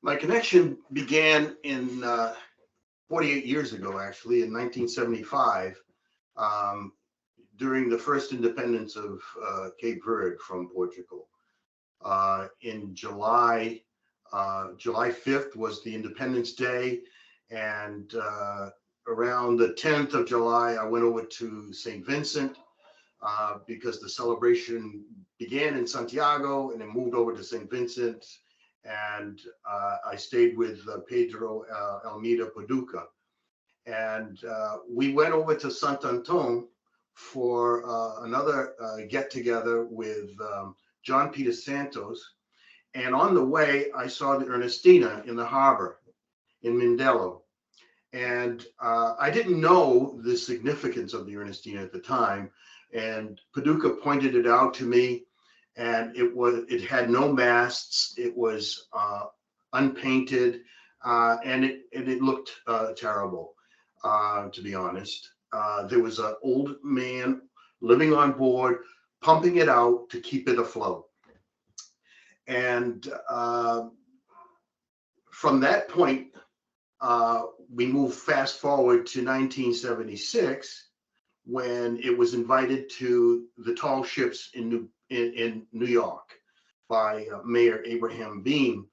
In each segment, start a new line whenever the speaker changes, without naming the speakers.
My connection began in 48 years ago, actually, in 1975, um, during the first independence of Cape Verde from Portugal. In July 5th was the Independence Day, and around the 10th of July, I went over to St. Vincent because the celebration began in Santiago and then moved over to St. Vincent. And I stayed with Pedro Almeida Paduca. And we went over to Sant Anton for another get together with John Peter Santos. And on the way, I saw the Ernestina in the harbor in Mindelo. And I didn't know the significance of the Ernestina at the time. And Paduca pointed it out to me, and it had no masts. It was unpainted, and it looked terrible, to be honest. There was an old man living on board, pumping it out to keep it afloat. And from that point, we move fast forward to 1976, when it was invited to the tall ships in New York by Mayor Abraham Beame.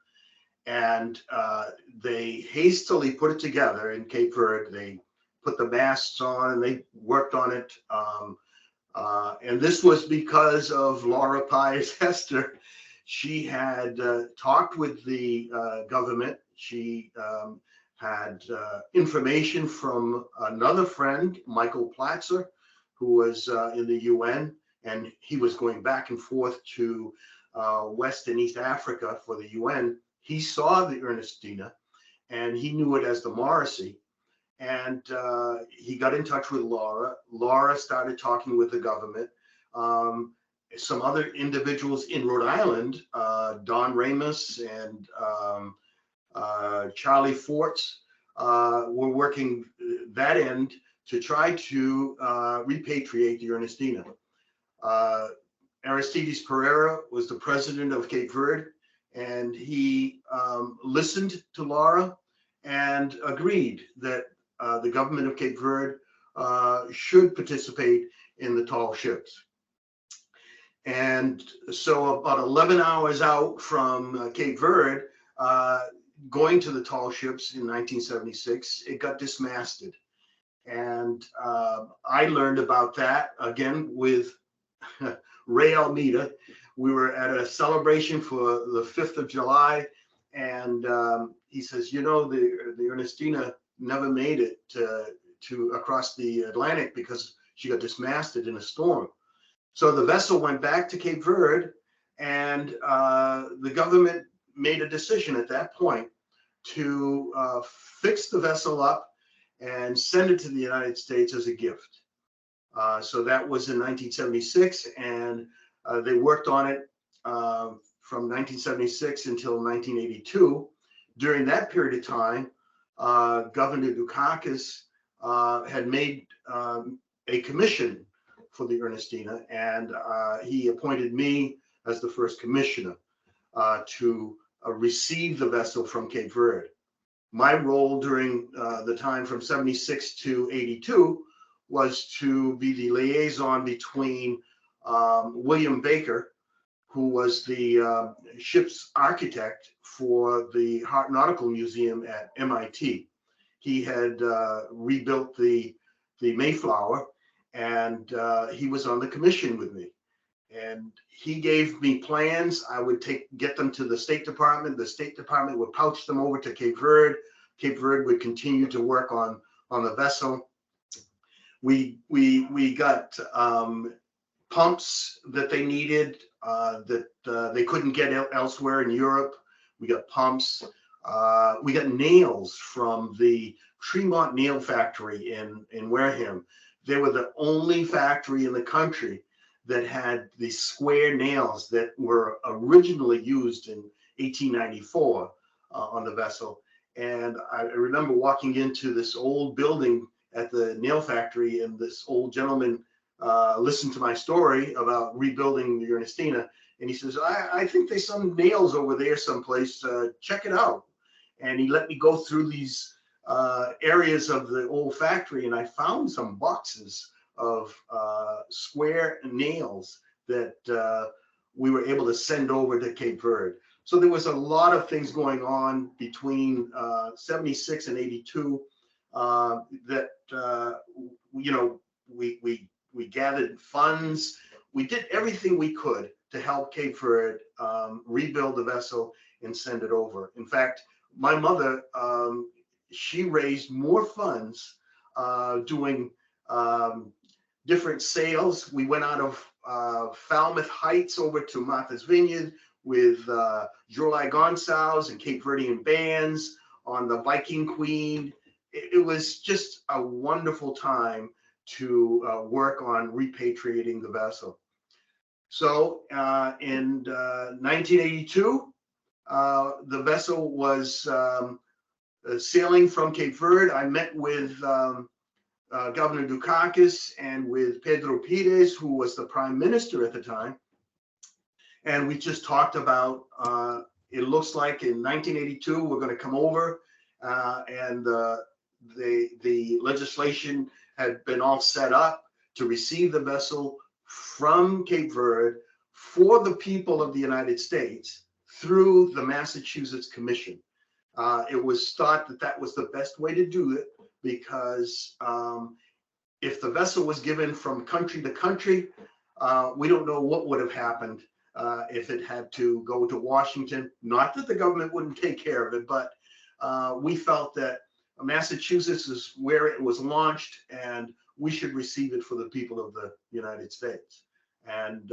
And they hastily put it together in Cape Verde. They put the masts on and they worked on it. And this was because of Laura Pius Hester. She had talked with the government. She had information from another friend, Michael Platzer, who was in the UN, and he was going back and forth to West and East Africa for the UN. He saw the Ernestina, and he knew it as the Morrissey, and he got in touch with Laura. Laura started talking with the government. Some other individuals in Rhode Island, Don Ramos and Charlie Forts, were working that end to try to repatriate the Ernestina. Aristides Pereira was the president of Cape Verde, and he listened to Laura and agreed that the government of Cape Verde should participate in the tall ships. And so about 11 hours out from Cape Verde, going to the tall ships in 1976, it got dismasted. And I learned about that again with Ray Almeida. We were at a celebration for the 5th of July, and he says, you know, the Ernestina never made it to across the Atlantic because she got dismasted in a storm. So the vessel went back to Cape Verde, and the government made a decision at that point to fix the vessel up and send it to the United States as a gift. So that was in 1976, and they worked on it from 1976 until 1982. During that period of time, Governor Dukakis had made a commission for the Ernestina, and he appointed me as the first commissioner to receive the vessel from Cape Verde. My role during the time from 76 to 82 was to be the liaison between William Baker, who was the ship's architect for the Hart Nautical Museum at MIT. He had rebuilt the Mayflower, and he was on the commission with me. And he gave me plans. I would get them to the State Department. The State Department would pouch them over to Cape Verde. Cape Verde would continue to work on the vessel. We got pumps that they needed that they couldn't get elsewhere in Europe. We got pumps. We got nails from the Tremont Nail Factory in Wareham. They were the only factory in the country that had the square nails that were originally used in 1894 on the vessel. And I remember walking into this old building at the nail factory, and this old gentleman listened to my story about rebuilding the Ernestina. And he says, I think there's some nails over there someplace. Check it out. and he let me go through these areas of the old factory, and I found some boxes of square nails that we were able to send over to Cape Verde. So there was a lot of things going on between 76 and 82 that we gathered funds. We did everything we could to help Cape Verde rebuild the vessel and send it over. In fact, my mother, she raised more funds doing different sales. We went out of Falmouth Heights over to Martha's Vineyard with Jorlai Gonçalves and Cape Verdean bands on the Viking Queen. It was just a wonderful time to work on repatriating the vessel. So in 1982, the vessel was sailing from Cape Verde. I met with Governor Dukakis and with Pedro Pires, who was the prime minister at the time. And we just talked about, it looks like in 1982, we're going to come over, and the legislation had been all set up to receive the vessel from Cape Verde for the people of the United States through the Massachusetts Commission. It was thought that that was the best way to do it, because if the vessel was given from country to country, we don't know what would have happened if it had to go to Washington. Not that the government wouldn't take care of it, but we felt that Massachusetts is where it was launched, and we should receive it for the people of the United States. And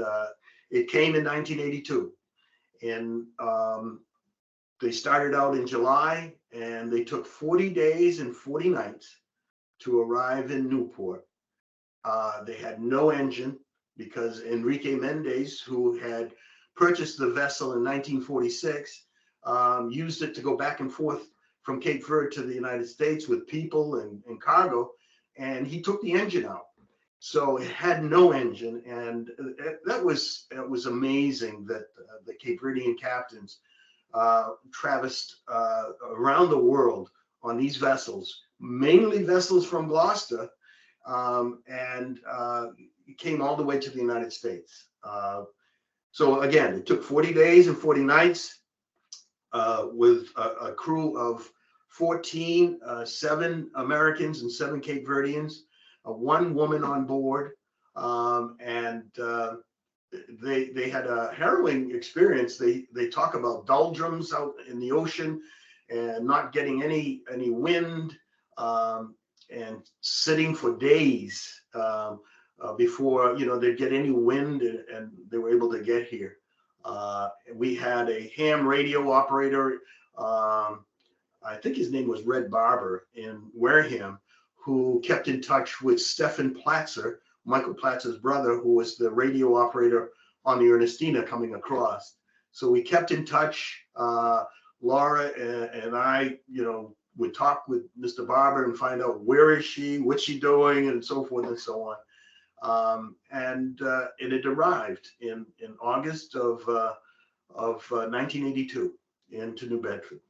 it came in 1982. And they started out in July, and they took 40 days and 40 nights to arrive in Newport. They had no engine because Enrique Mendez, who had purchased the vessel in 1946, used it to go back and forth from Cape Verde to the United States with people and cargo, and he took the engine out. So it had no engine, and it was amazing that the Cape Verdean captains traversed around the world on these vessels, mainly vessels from Gloucester, and came all the way to the United States. So again, it took 40 days and 40 nights with a crew of 14, 7 Americans and 7 Cape Verdeans, 1 woman on board, and they had a harrowing experience. They talk about doldrums out in the ocean and not getting any wind, and sitting for days before they'd get any wind, and they were able to get here. We had a ham radio operator, I think his name was Red Barber in Wareham, who kept in touch with Stefan Platzer, Michael Platzer's brother, who was the radio operator on the Ernestina coming across. So we kept in touch. Laura and I, would talk with Mr. Barber and find out where is she, what's she doing, and so forth and so on. And it had arrived in August of 1982 into New Bedford.